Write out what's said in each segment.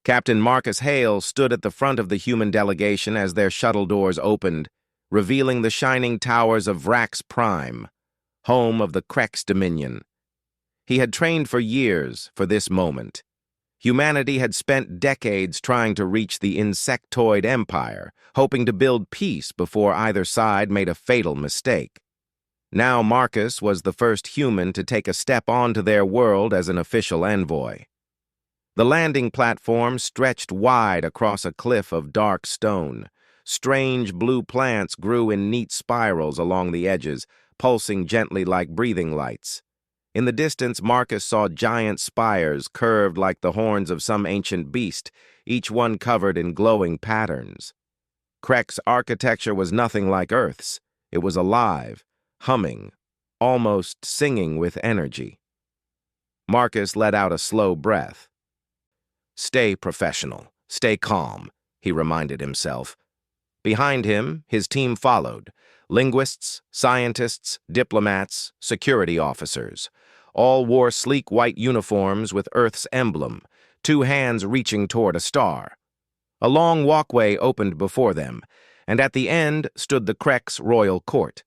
Captain Marcus Hale stood at the front of the human delegation as their shuttle doors opened, revealing the shining towers of Vrax Prime, home of the Krex Dominion. He had trained for years for this moment. Humanity had spent decades trying to reach the insectoid empire, hoping to build peace before either side made a fatal mistake. Now Marcus was the first human to take a step onto their world as an official envoy. The landing platform stretched wide across a cliff of dark stone. Strange blue plants grew in neat spirals along the edges, pulsing gently like breathing lights. In the distance, Marcus saw giant spires curved like the horns of some ancient beast, each one covered in glowing patterns. Krex architecture was nothing like Earth's. It was alive, humming, almost singing with energy. Marcus let out a slow breath. "Stay professional, stay calm," he reminded himself. Behind him, his team followed. Linguists, scientists, diplomats, security officers. All wore sleek white uniforms with Earth's emblem, two hands reaching toward a star. A long walkway opened before them, and at the end stood the Krex royal court.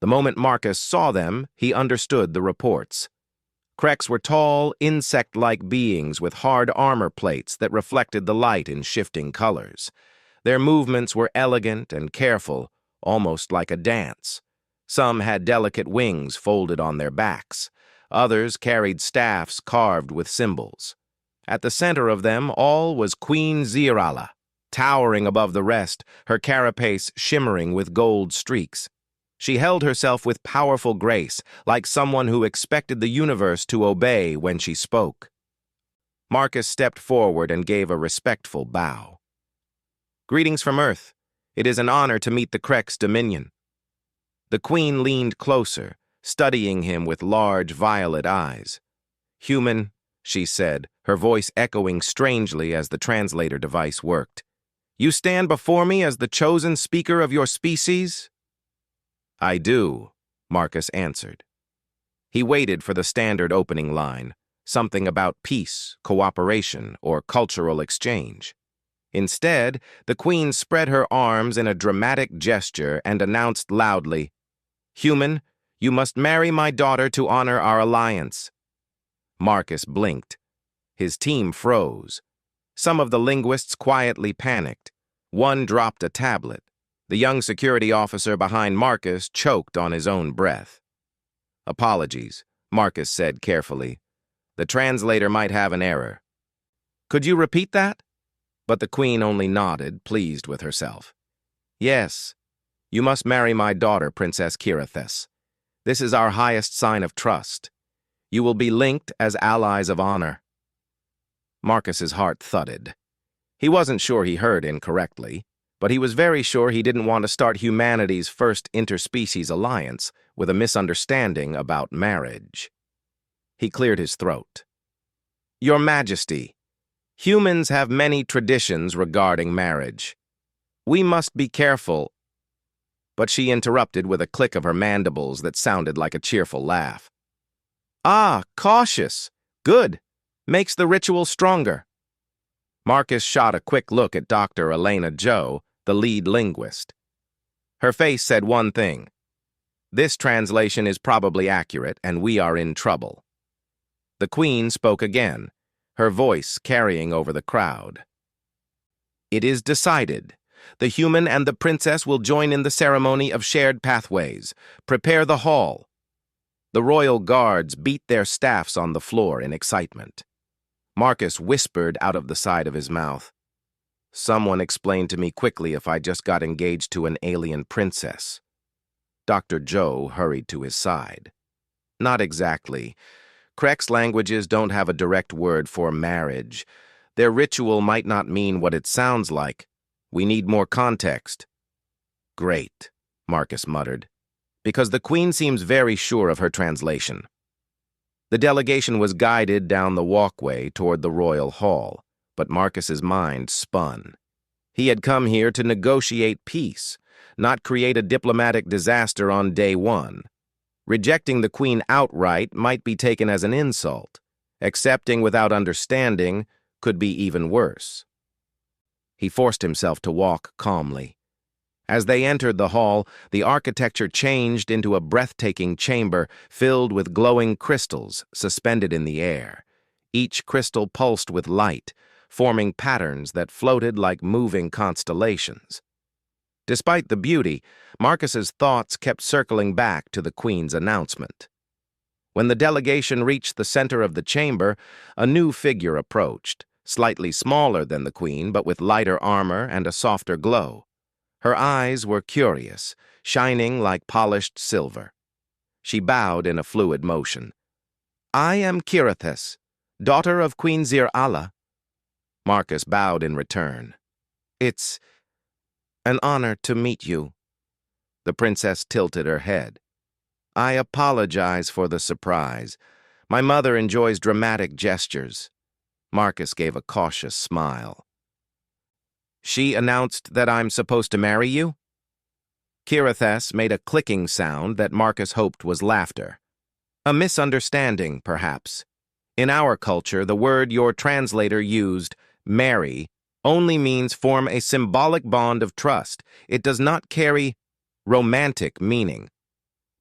The moment Marcus saw them, he understood the reports. Krex were tall, insect-like beings with hard armor plates that reflected the light in shifting colors. Their movements were elegant and careful, almost like a dance. Some had delicate wings folded on their backs. Others carried staffs carved with symbols. At the center of them all was Queen Zirala, towering above the rest, her carapace shimmering with gold streaks. She held herself with powerful grace, like someone who expected the universe to obey when she spoke. Marcus stepped forward and gave a respectful bow. "Greetings from Earth. It is an honor to meet the Krex Dominion." The Queen leaned closer, studying him with large violet eyes. "Human," she said, her voice echoing strangely as the translator device worked. "You stand before me as the chosen speaker of your species?" "I do," Marcus answered. He waited for the standard opening line, something about peace, cooperation, or cultural exchange. Instead, the Queen spread her arms in a dramatic gesture and announced loudly, "Human, you must marry my daughter to honor our alliance." Marcus blinked. His team froze. Some of the linguists quietly panicked. One dropped a tablet. The young security officer behind Marcus choked on his own breath. "Apologies," Marcus said carefully. "The translator might have an error." "Could you repeat that?" But the Queen only nodded, pleased with herself. "Yes, you must marry my daughter, Princess Kirithes. This is our highest sign of trust. You will be linked as allies of honor." Marcus's heart thudded. He wasn't sure he heard incorrectly, but he was very sure he didn't want to start humanity's first interspecies alliance with a misunderstanding about marriage. He cleared his throat. "Your Majesty, humans have many traditions regarding marriage. We must be careful." But she interrupted with a click of her mandibles that sounded like a cheerful laugh. "Ah, cautious. Good. Makes the ritual stronger." Marcus shot a quick look at Dr. Elena Joe, the lead linguist. Her face said one thing: "This translation is probably accurate, and we are in trouble." The Queen spoke again, her voice carrying over the crowd. "It is decided. The human and the princess will join in the ceremony of shared pathways. Prepare the hall." The royal guards beat their staffs on the floor in excitement. Marcus whispered out of the side of his mouth, "Someone explained to me quickly if I just got engaged to an alien princess." Dr. Joe hurried to his side. "Not exactly. Krex languages don't have a direct word for marriage. Their ritual might not mean what it sounds like. We need more context." "Great," Marcus muttered, "because the Queen seems very sure of her translation." The delegation was guided down the walkway toward the royal hall, but Marcus's mind spun. He had come here to negotiate peace, not create a diplomatic disaster on day one. Rejecting the Queen outright might be taken as an insult. Accepting without understanding could be even worse. He forced himself to walk calmly. As they entered the hall, the architecture changed into a breathtaking chamber filled with glowing crystals suspended in the air. Each crystal pulsed with light, forming patterns that floated like moving constellations. Despite the beauty, Marcus's thoughts kept circling back to the Queen's announcement. When the delegation reached the center of the chamber, a new figure approached, slightly smaller than the Queen but with lighter armor and a softer glow. Her eyes were curious, shining like polished silver. She bowed in a fluid motion. "I am Kirithis, daughter of Queen Zir-Ala." Marcus bowed in return. "It's an honor to meet you." The princess tilted her head. "I apologize for the surprise. My mother enjoys dramatic gestures." Marcus gave a cautious smile. "She announced that I'm supposed to marry you?" Kirithis made a clicking sound that Marcus hoped was laughter. "A misunderstanding, perhaps. In our culture, the word your translator used, marry, only means form a symbolic bond of trust. It does not carry romantic meaning."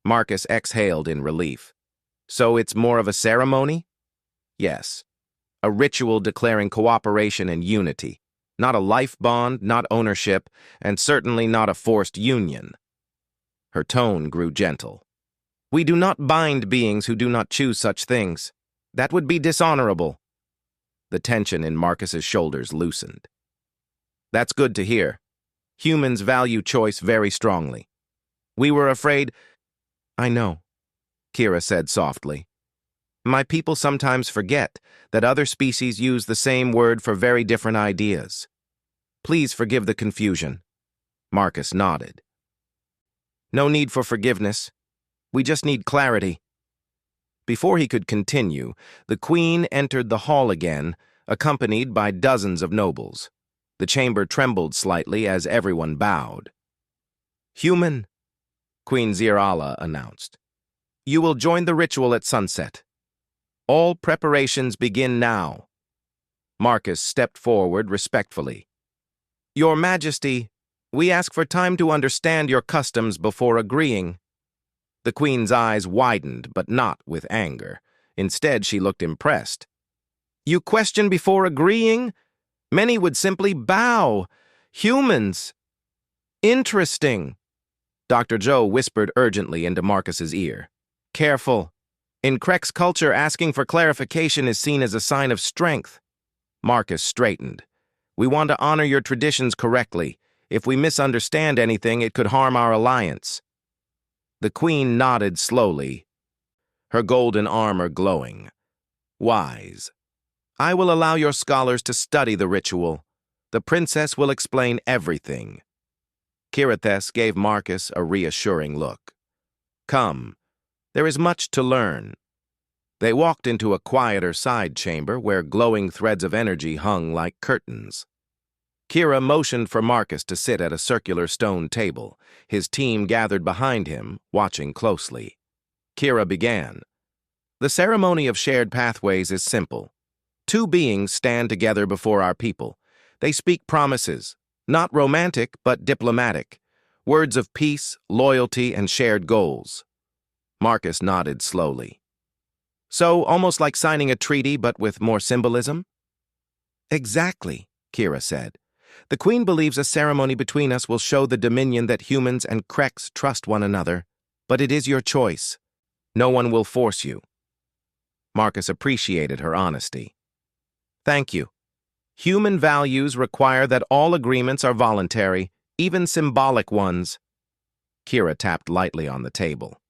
Marcus exhaled in relief. "So it's more of a ceremony?" "Yes. A ritual declaring cooperation and unity. Not a life bond, not ownership, and certainly not a forced union." Her tone grew gentle. "We do not bind beings who do not choose such things. That would be dishonorable." The tension in Marcus's shoulders loosened. "That's good to hear. Humans value choice very strongly. We were afraid—" "I know," Kira said softly. "My people sometimes forget that other species use the same word for very different ideas. Please forgive the confusion." Marcus nodded. "No need for forgiveness. We just need clarity." Before he could continue, the Queen entered the hall again, accompanied by dozens of nobles. The chamber trembled slightly as everyone bowed. "Human," Queen Zir-Ala announced, "you will join the ritual at sunset. All preparations begin now." Marcus stepped forward respectfully. "Your Majesty, we ask for time to understand your customs before agreeing." The Queen's eyes widened, but not with anger. Instead, she looked impressed. "You question before agreeing? Many would simply bow. Humans. Interesting." Dr. Joe whispered urgently into Marcus's ear. "Careful. In Krek's culture, asking for clarification is seen as a sign of strength." Marcus straightened. "We want to honor your traditions correctly. If we misunderstand anything, it could harm our alliance." The Queen nodded slowly, her golden armor glowing. "Wise. I will allow your scholars to study the ritual. The princess will explain everything." Kirithis gave Marcus a reassuring look. "Come. There is much to learn." They walked into a quieter side chamber where glowing threads of energy hung like curtains. Kira motioned for Marcus to sit at a circular stone table. His team gathered behind him, watching closely. Kira began. "The ceremony of shared pathways is simple. Two beings stand together before our people. They speak promises, not romantic but diplomatic, words of peace, loyalty, and shared goals." Marcus nodded slowly. "So, almost like signing a treaty but with more symbolism?" "Exactly," Kira said. "The Queen believes a ceremony between us will show the dominion that humans and Kreks trust one another, but it is your choice. No one will force you." Marcus appreciated her honesty. "Thank you. Human values require that all agreements are voluntary, even symbolic ones." Kira tapped lightly on the table.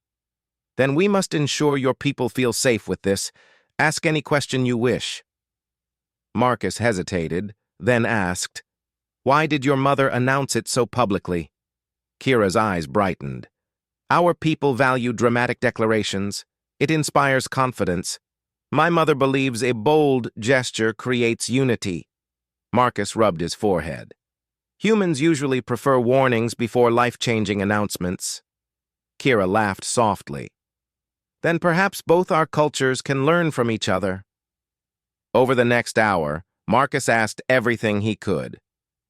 "Then we must ensure your people feel safe with this. Ask any question you wish." Marcus hesitated, then asked, "Why did your mother announce it so publicly?" Kira's eyes brightened. "Our people value dramatic declarations. It inspires confidence. My mother believes a bold gesture creates unity." Marcus rubbed his forehead. "Humans usually prefer warnings before life-changing announcements." Kira laughed softly. "Then perhaps both our cultures can learn from each other." Over the next hour, Marcus asked everything he could.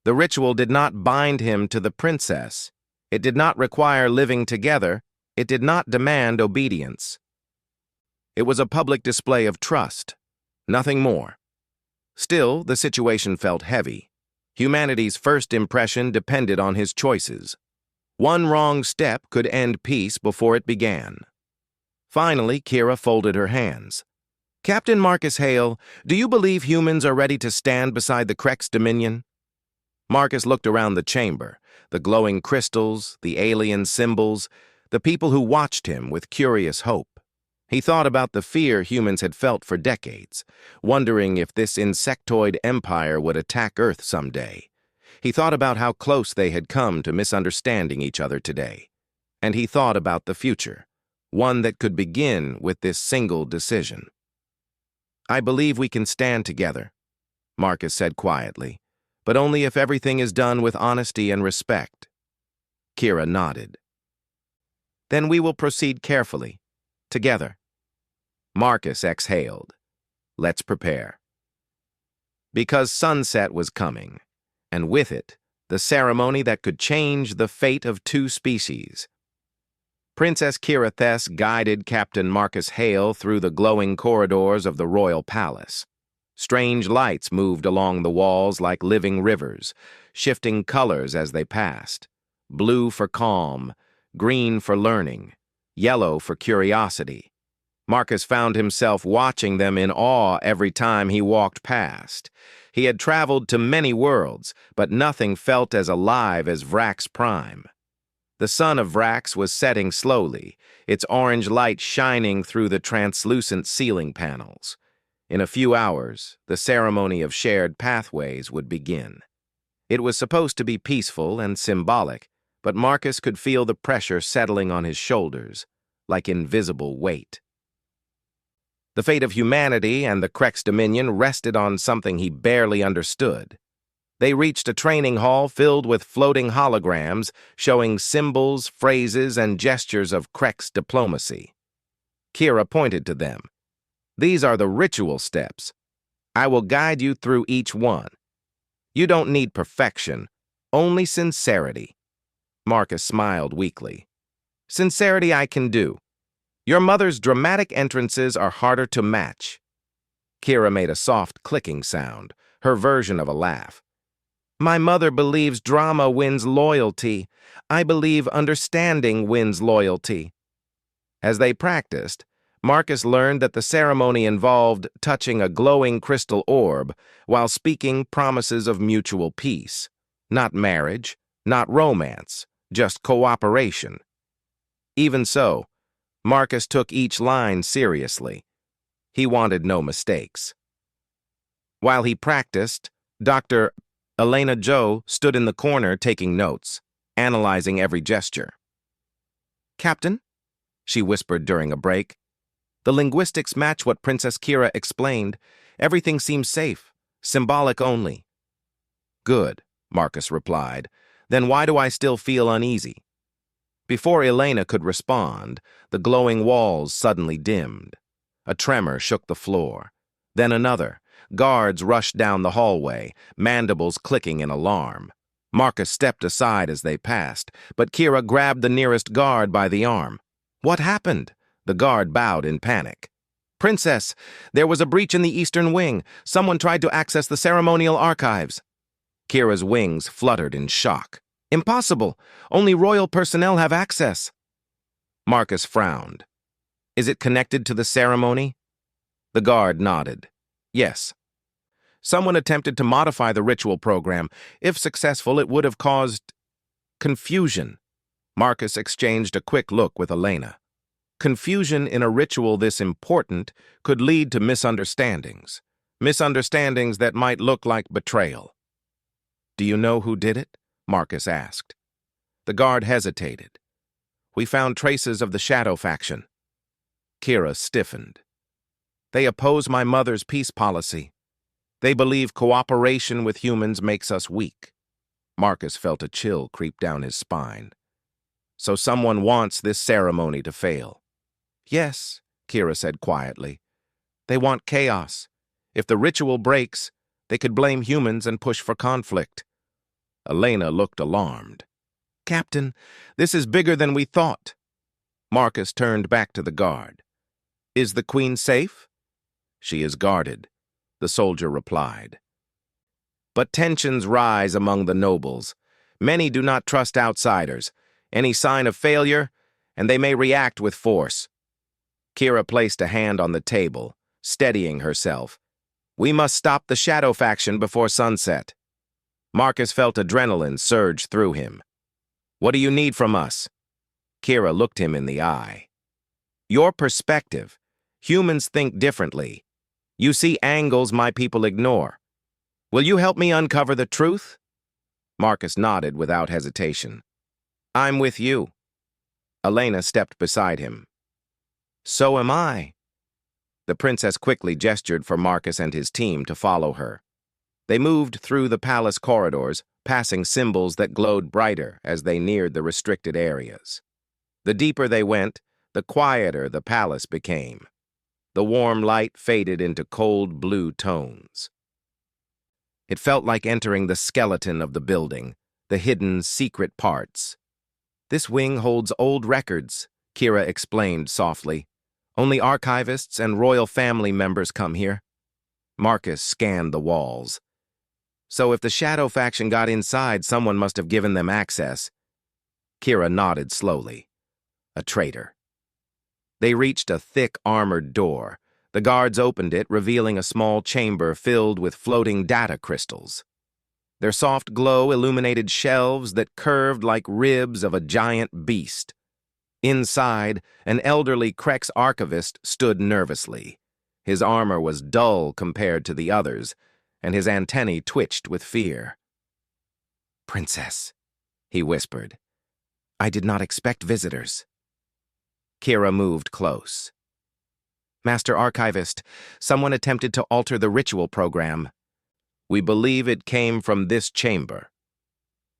The ritual did not bind him to the princess. It did not require living together. It did not demand obedience. It was a public display of trust, nothing more. Still, the situation felt heavy. Humanity's first impression depended on his choices. One wrong step could end peace before it began. Finally, Kira folded her hands. Captain Marcus Hale, do you believe humans are ready to stand beside the Krex Dominion? Marcus looked around the chamber, the glowing crystals, the alien symbols, the people who watched him with curious hope. He thought about the fear humans had felt for decades, wondering if this insectoid empire would attack Earth someday. He thought about how close they had come to misunderstanding each other today. And he thought about the future, one that could begin with this single decision. I believe we can stand together, Marcus said quietly, but only if everything is done with honesty and respect. Kira nodded. Then we will proceed carefully, together. Marcus exhaled. Let's prepare. Because sunset was coming, and with it, the ceremony that could change the fate of two species. Princess Kira Thess guided Captain Marcus Hale through the glowing corridors of the royal palace. Strange lights moved along the walls like living rivers, shifting colors as they passed. Blue for calm, green for learning, yellow for curiosity. Marcus found himself watching them in awe every time he walked past. He had traveled to many worlds, but nothing felt as alive as Vrax Prime. The sun of Vrax was setting slowly, its orange light shining through the translucent ceiling panels. In a few hours, the ceremony of shared pathways would begin. It was supposed to be peaceful and symbolic, but Marcus could feel the pressure settling on his shoulders, like invisible weight. The fate of humanity and the Krex Dominion rested on something he barely understood. They reached a training hall filled with floating holograms showing symbols, phrases, and gestures of Krex diplomacy. Kira pointed to them. These are the ritual steps. I will guide you through each one. You don't need perfection, only sincerity. Marcus smiled weakly. Sincerity I can do. Your mother's dramatic entrances are harder to match. Kira made a soft clicking sound, her version of a laugh. My mother believes drama wins loyalty. I believe understanding wins loyalty. As they practiced, Marcus learned that the ceremony involved touching a glowing crystal orb while speaking promises of mutual peace. Not marriage, not romance, just cooperation. Even so, Marcus took each line seriously. He wanted no mistakes. While he practiced, Dr. Elena Joe stood in the corner taking notes, analyzing every gesture. Captain, she whispered during a break, the linguistics match what Princess Kira explained. Everything seems safe, symbolic only. Good, Marcus replied. Then why do I still feel uneasy? Before Elena could respond, the glowing walls suddenly dimmed. A tremor shook the floor. Then another. Guards rushed down the hallway, mandibles clicking in alarm. Marcus stepped aside as they passed, but Kira grabbed the nearest guard by the arm. What happened? The guard bowed in panic. Princess, there was a breach in the eastern wing. Someone tried to access the ceremonial archives. Kira's wings fluttered in shock. Impossible. Only royal personnel have access. Marcus frowned. Is it connected to the ceremony? The guard nodded. Yes. Someone attempted to modify the ritual program. If successful, it would have caused confusion. Marcus exchanged a quick look with Elena. Confusion in a ritual this important could lead to misunderstandings. Misunderstandings that might look like betrayal. Do you know who did it? Marcus asked. The guard hesitated. We found traces of the Shadow faction. Kira stiffened. They oppose my mother's peace policy. They believe cooperation with humans makes us weak. Marcus felt a chill creep down his spine. So someone wants this ceremony to fail. Yes, Kira said quietly. They want chaos. If the ritual breaks, They could blame humans and push for conflict. Elena looked alarmed. "Captain, this is bigger than we thought." Marcus turned back to the guard. "Is the Queen safe?" "She is guarded," the soldier replied. But tensions rise among the nobles. Many do not trust outsiders. Any sign of failure, and they may react with force. Kira placed a hand on the table, steadying herself. "We must stop the shadow faction before sunset." Marcus felt adrenaline surge through him. "What do you need from us?" Kira looked him in the eye. "Your perspective. Humans think differently. You see angles my people ignore. Will you help me uncover the truth?" Marcus nodded without hesitation. "I'm with you." Elena stepped beside him. "So am I." The princess quickly gestured for Marcus and his team to follow her. They moved through the palace corridors, passing symbols that glowed brighter as they neared the restricted areas. The deeper they went, the quieter the palace became. The warm light faded into cold blue tones. It felt like entering the skeleton of the building, the hidden, secret parts. "This wing holds old records," Kira explained softly. "Only archivists and royal family members come here." Marcus scanned the walls. "So if the shadow faction got inside, someone must have given them access." Kira nodded slowly. "A traitor." They reached a thick, armored door. The guards opened it, revealing a small chamber filled with floating data crystals. Their soft glow illuminated shelves that curved like ribs of a giant beast. Inside, an elderly Krex archivist stood nervously. His armor was dull compared to the others, and his antennae twitched with fear. "Princess," he whispered, "I did not expect visitors." Kira moved close. "Master Archivist, someone attempted to alter the ritual program. We believe it came from this chamber."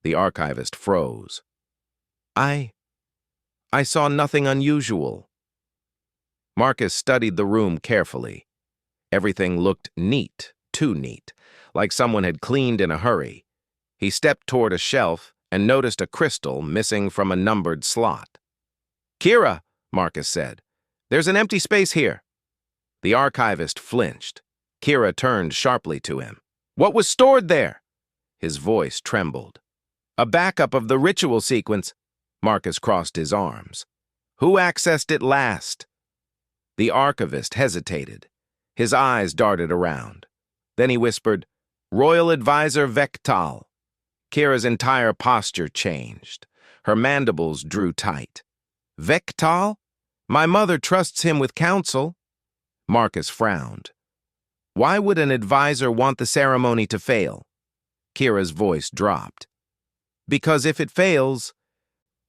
The archivist froze. I saw nothing unusual." Marcus studied the room carefully. Everything looked neat, too neat, like someone had cleaned in a hurry. He stepped toward a shelf and noticed a crystal missing from a numbered slot. "Kira," Marcus said, "there's an empty space here." The archivist flinched. Kira turned sharply to him. "What was stored there?" His voice trembled. "A backup of the ritual sequence." Marcus crossed his arms. "Who accessed it last?" The archivist hesitated. His eyes darted around. Then he whispered, "Royal Advisor Vectal." Kira's entire posture changed. Her mandibles drew tight. "Vectal? My mother trusts him with counsel." Marcus frowned. "Why would an advisor want the ceremony to fail?" Kira's voice dropped. "Because if it fails,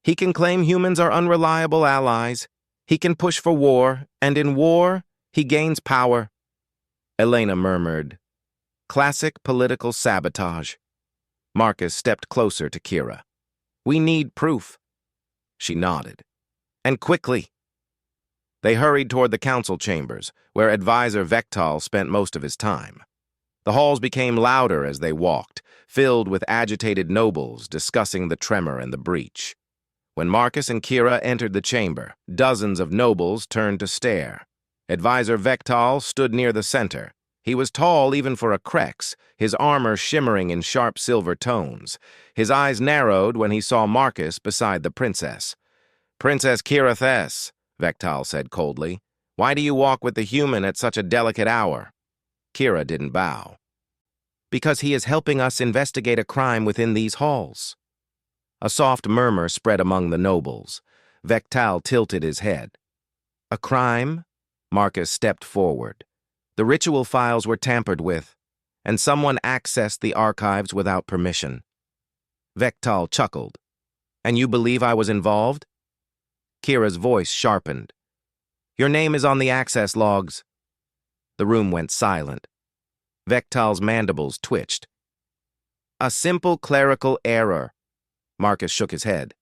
he can claim humans are unreliable allies. He can push for war, and in war, he gains power." Elena murmured, "Classic political sabotage." Marcus stepped closer to Kira. "We need proof." She nodded. "And quickly." They hurried toward the council chambers, where Advisor Vectal spent most of his time. The halls became louder as they walked, filled with agitated nobles discussing the tremor and the breach. When Marcus and Kira entered the chamber, dozens of nobles turned to stare. Advisor Vectal stood near the center. He was tall even for a Krex, his armor shimmering in sharp silver tones. His eyes narrowed when he saw Marcus beside the princess. "Princess Kira Thess," Vectal said coldly, "why do you walk with the human at such a delicate hour?" Kira didn't bow. "Because he is helping us investigate a crime within these halls." A soft murmur spread among the nobles. Vectal tilted his head. "A crime?" Marcus stepped forward. "The ritual files were tampered with, and someone accessed the archives without permission." Vectal chuckled. "And you believe I was involved?" Kira's voice sharpened. "Your name is on the access logs." The room went silent. Vectal's mandibles twitched. "A simple clerical error." Marcus shook his head.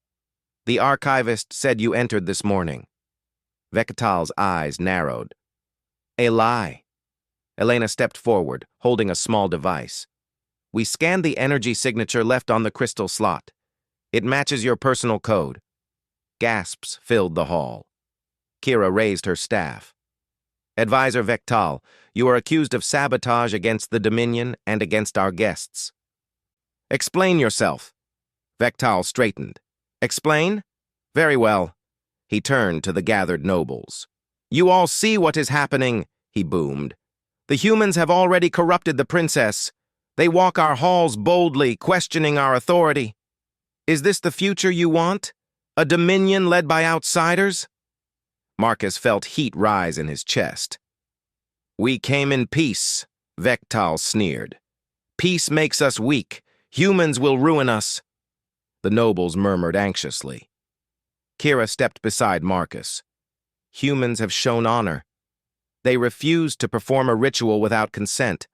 "The archivist said you entered this morning." Vectal's eyes narrowed. "A lie." Elena stepped forward, holding a small device. We scanned the energy signature left on the crystal slot. It matches your personal code. Gasps filled the hall. Kira raised her staff. Advisor Vectal, you are accused of sabotage against the Dominion and against our guests. Explain yourself. Vectal straightened. Explain? Very well. He turned to the gathered nobles. You all see what is happening, he boomed. The humans have already corrupted the princess. They walk our halls boldly, questioning our authority. Is this the future you want? A dominion led by outsiders? Marcus felt heat rise in his chest. We came in peace, Vectal sneered. Peace makes us weak. Humans will ruin us. The nobles murmured anxiously. Kira stepped beside Marcus. Humans have shown honor. They refused to perform a ritual without consent,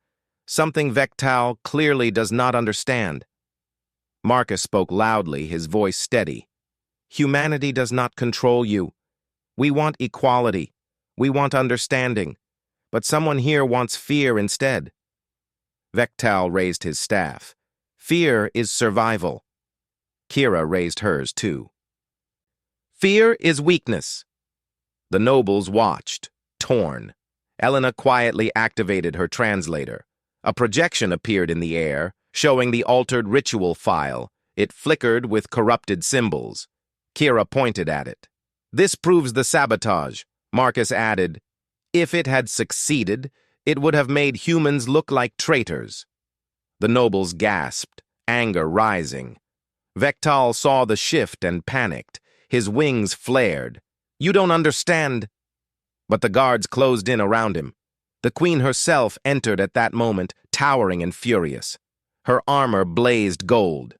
something Vectal clearly does not understand. Marcus spoke loudly, his voice steady. Humanity does not control you. We want equality. We want understanding. But someone here wants fear instead. Vectal raised his staff. Fear is survival. Kira raised hers too. Fear is weakness. The nobles watched, torn. Elena quietly activated her translator. A projection appeared in the air, showing the altered ritual file. It flickered with corrupted symbols. Kira pointed at it. This proves the sabotage, Marcus added. If it had succeeded, it would have made humans look like traitors. The nobles gasped, anger rising. Vectal saw the shift and panicked. His wings flared. You don't understand. But the guards closed in around him. The queen herself entered at that moment, towering and furious. Her armor blazed gold.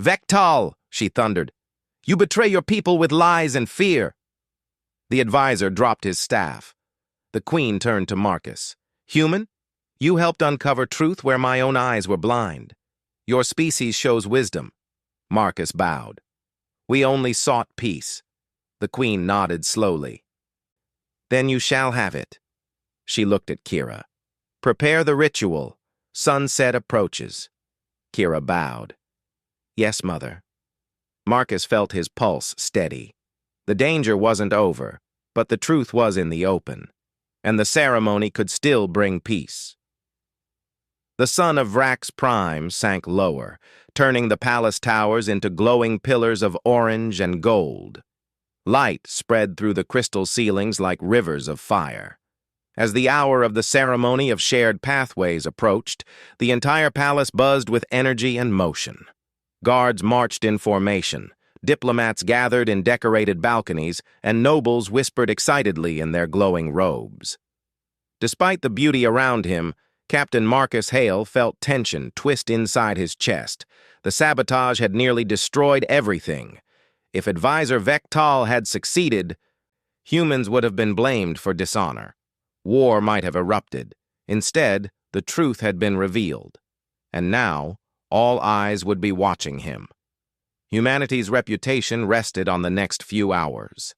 Vectal, she thundered. You betray your people with lies and fear. The advisor dropped his staff. The queen turned to Marcus. Human, you helped uncover truth where my own eyes were blind. Your species shows wisdom. Marcus bowed. We only sought peace. The queen nodded slowly. Then you shall have it. She looked at Kira. Prepare the ritual. Sunset approaches. Kira bowed. Yes, mother. Marcus felt his pulse steady. The danger wasn't over, but the truth was in the open, and the ceremony could still bring peace. The sun of Vrax Prime sank lower, turning the palace towers into glowing pillars of orange and gold. Light spread through the crystal ceilings like rivers of fire. As the hour of the ceremony of shared pathways approached, the entire palace buzzed with energy and motion. Guards marched in formation, diplomats gathered in decorated balconies, and nobles whispered excitedly in their glowing robes. Despite the beauty around him, Captain Marcus Hale felt tension twist inside his chest. The sabotage had nearly destroyed everything. If Advisor Vectal had succeeded, humans would have been blamed for dishonor. War might have erupted. Instead, the truth had been revealed. And now, all eyes would be watching him. Humanity's reputation rested on the next few hours.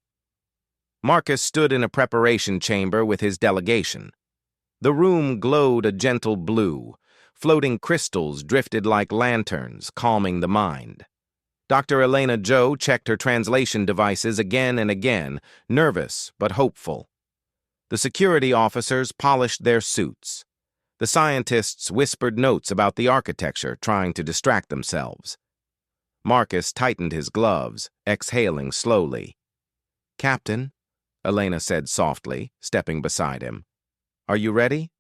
Marcus stood in a preparation chamber with his delegation. The room glowed a gentle blue. Floating crystals drifted like lanterns, calming the mind. Dr. Elena Joe checked her translation devices again and again, nervous but hopeful. The security officers polished their suits. The scientists whispered notes about the architecture, trying to distract themselves. Marcus tightened his gloves, exhaling slowly. Captain, Elena said softly, stepping beside him. Are you ready?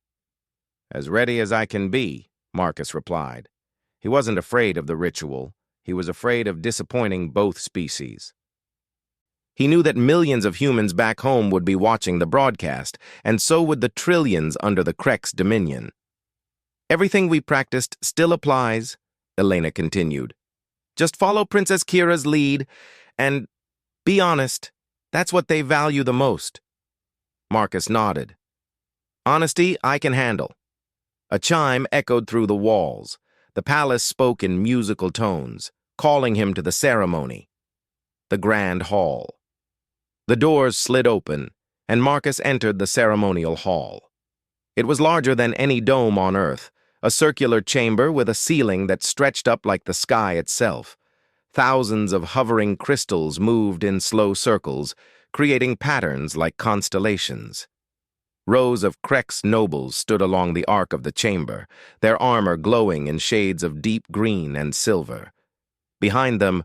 As ready as I can be, Marcus replied. He wasn't afraid of the ritual. He was afraid of disappointing both species. He knew that millions of humans back home would be watching the broadcast, and so would the trillions under the Krex dominion. Everything we practiced still applies, Elena continued. Just follow Princess Kira's lead, and be honest, that's what they value the most. Marcus nodded. Honesty I can handle. A chime echoed through the walls. The palace spoke in musical tones, calling him to the ceremony. The grand hall. The doors slid open, and Marcus entered the ceremonial hall. It was larger than any dome on Earth, a circular chamber with a ceiling that stretched up like the sky itself. Thousands of hovering crystals moved in slow circles, creating patterns like constellations. Rows of Krex nobles stood along the arc of the chamber, their armor glowing in shades of deep green and silver. Behind them,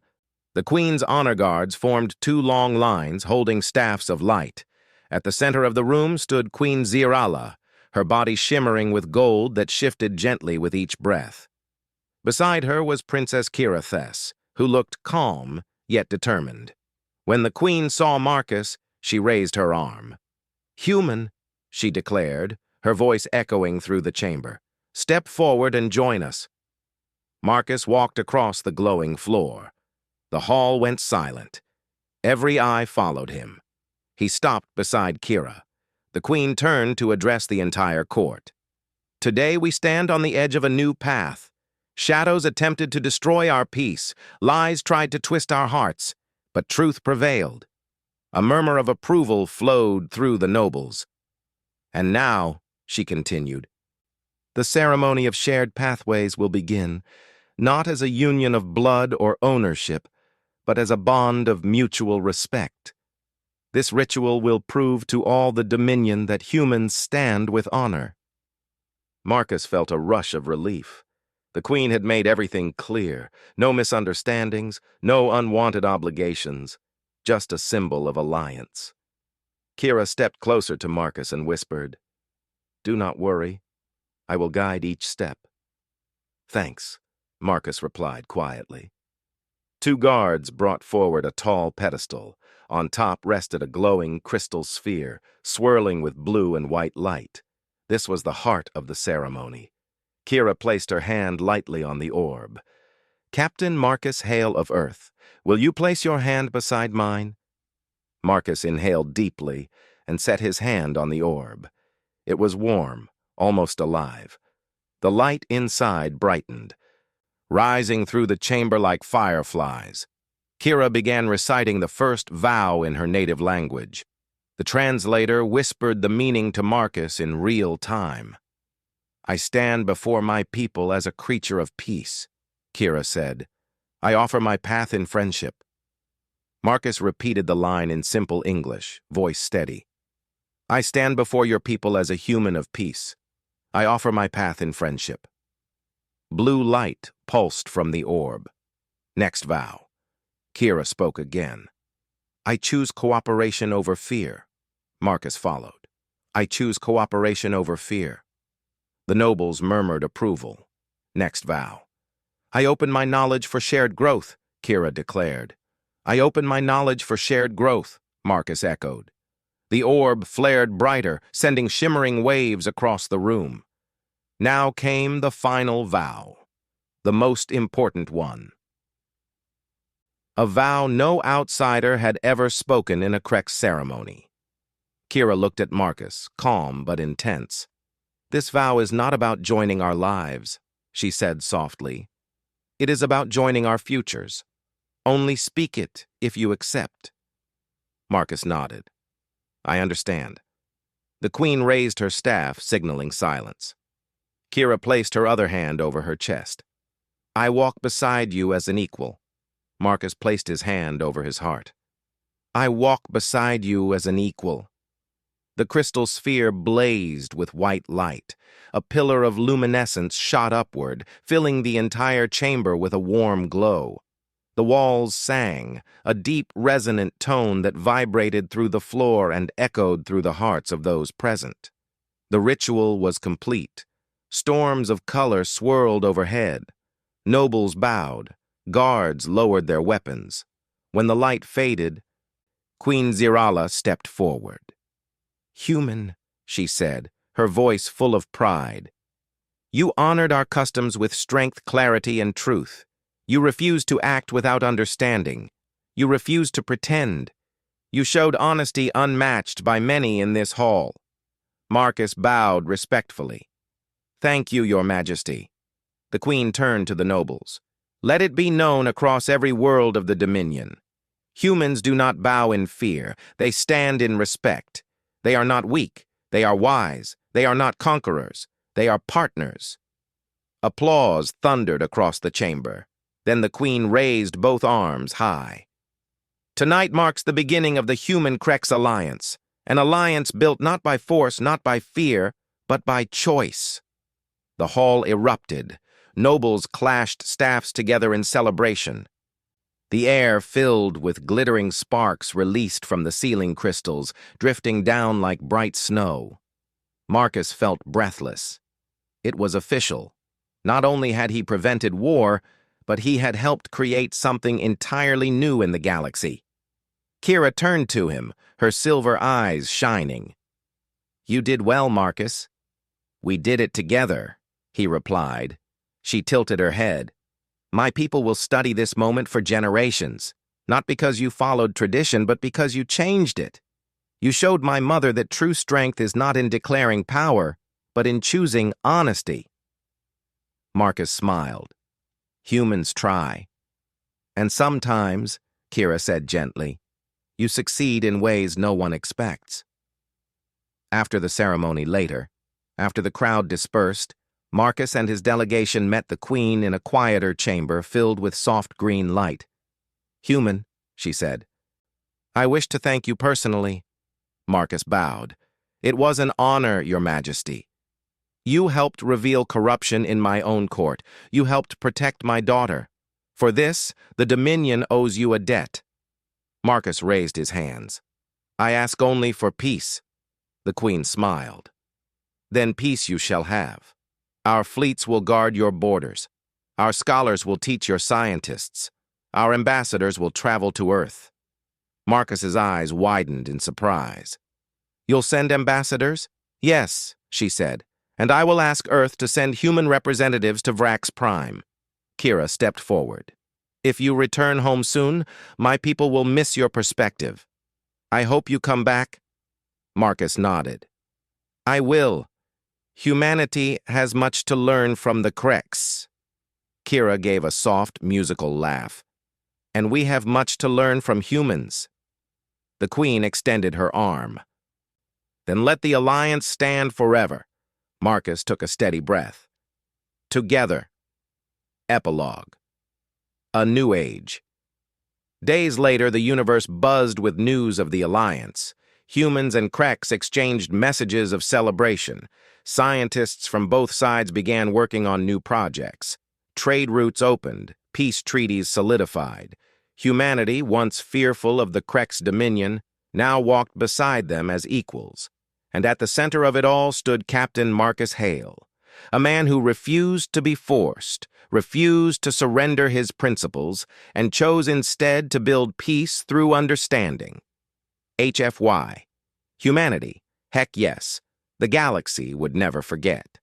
the Queen's honor guards formed two long lines holding staffs of light. At the center of the room stood Queen Zirala, her body shimmering with gold that shifted gently with each breath. Beside her was Princess Kira Thess, who looked calm yet determined. When the Queen saw Marcus, she raised her arm. "Human," she declared, her voice echoing through the chamber. "Step forward and join us." Marcus walked across the glowing floor. The hall went silent. Every eye followed him. He stopped beside Kira. The Queen turned to address the entire court. "Today we stand on the edge of a new path. Shadows attempted to destroy our peace. Lies tried to twist our hearts, but truth prevailed." A murmur of approval flowed through the nobles. "And now," she continued, "the ceremony of shared pathways will begin, not as a union of blood or ownership, but as a bond of mutual respect. This ritual will prove to all the Dominion that humans stand with honor." Marcus felt a rush of relief. The Queen had made everything clear. No misunderstandings, no unwanted obligations, just a symbol of alliance. Kira stepped closer to Marcus and whispered, "Do not worry. I will guide each step." "Thanks," Marcus replied quietly. Two guards brought forward a tall pedestal. On top rested a glowing crystal sphere, swirling with blue and white light. This was the heart of the ceremony. Kira placed her hand lightly on the orb. "Captain Marcus Hale of Earth, will you place your hand beside mine?" Marcus inhaled deeply and set his hand on the orb. It was warm, almost alive. The light inside brightened, rising through the chamber like fireflies. Kira began reciting the first vow in her native language. The translator whispered the meaning to Marcus in real time. "I stand before my people as a creature of peace," Kira said. "I offer my path in friendship." Marcus repeated the line in simple English, voice steady. "I stand before your people as a human of peace. I offer my path in friendship." Blue light pulsed from the orb. "Next vow." Kira spoke again. "I choose cooperation over fear." Marcus followed. "I choose cooperation over fear." The nobles murmured approval. Next vow. "I open my knowledge for shared growth," Kira declared. "I open my knowledge for shared growth," Marcus echoed. The orb flared brighter, sending shimmering waves across the room. Now came the final vow, the most important one. A vow no outsider had ever spoken in a Krex ceremony. Kira looked at Marcus, calm but intense. "This vow is not about joining our lives," she said softly. "It is about joining our futures. Only speak it if you accept." Marcus nodded. "I understand." The Queen raised her staff, signaling silence. Kira placed her other hand over her chest. "I walk beside you as an equal." Marcus placed his hand over his heart. "I walk beside you as an equal." The crystal sphere blazed with white light. A pillar of luminescence shot upward, filling the entire chamber with a warm glow. The walls sang, a deep, resonant tone that vibrated through the floor and echoed through the hearts of those present. The ritual was complete. Storms of color swirled overhead. Nobles bowed. Guards lowered their weapons. When the light faded, Queen Zirala stepped forward. "Human," she said, her voice full of pride. "You honored our customs with strength, clarity, and truth. You refused to act without understanding. You refused to pretend. You showed honesty unmatched by many in this hall." Marcus bowed respectfully. "Thank you, Your Majesty." The Queen turned to the nobles. "Let it be known across every world of the Dominion. Humans do not bow in fear. They stand in respect. They are not weak. They are wise. They are not conquerors. They are partners. Applause thundered across the chamber. Then the Queen raised both arms high. Tonight marks the beginning of the Human-Crex Alliance, an alliance built not by force, not by fear, but by choice. The hall erupted. Nobles clashed staffs together in celebration. The air filled with glittering sparks released from the ceiling crystals, drifting down like bright snow. Marcus felt breathless. It was official. Not only had he prevented war, but he had helped create something entirely new in the galaxy. Kira turned to him, her silver eyes shining. "You did well, Marcus." "We did it together," he replied. She tilted her head. "My people will study this moment for generations, not because you followed tradition, but because you changed it. You showed my mother that true strength is not in declaring power, but in choosing honesty." Marcus smiled. "Humans try. And sometimes," Kira said gently, "you succeed in ways no one expects." After the ceremony later, after the crowd dispersed, Marcus and his delegation met the Queen in a quieter chamber filled with soft green light. "Human," she said, "I wish to thank you personally." Marcus bowed. "It was an honor, Your Majesty. You helped reveal corruption in my own court. You helped protect my daughter. For this, the Dominion owes you a debt." Marcus raised his hands. "I ask only for peace." The Queen smiled. "Then peace you shall have. Our fleets will guard your borders. Our scholars will teach your scientists. Our ambassadors will travel to Earth." Marcus's eyes widened in surprise. "You'll send ambassadors?" "Yes," she said, "and I will ask Earth to send human representatives to Vrax Prime." Kira stepped forward. "If you return home soon, my people will miss your perspective. I hope you come back." Marcus nodded. "I will. Humanity has much to learn from the Crex." Kira gave a soft, musical laugh. "And we have much to learn from humans." The Queen extended her arm. "Then let the Alliance stand forever." Marcus took a steady breath. Together. Epilogue. A New Age. Days later, the universe buzzed with news of the Alliance. Humans and Crex exchanged messages of celebration. Scientists from both sides began working on new projects. Trade routes opened. Peace treaties solidified. Humanity, once fearful of the Crex dominion, now walked beside them as equals. And at the center of it all stood Captain Marcus Hale, a man who refused to be forced, refused to surrender his principles, and chose instead to build peace through understanding. HFY. Humanity. Heck yes. The galaxy would never forget.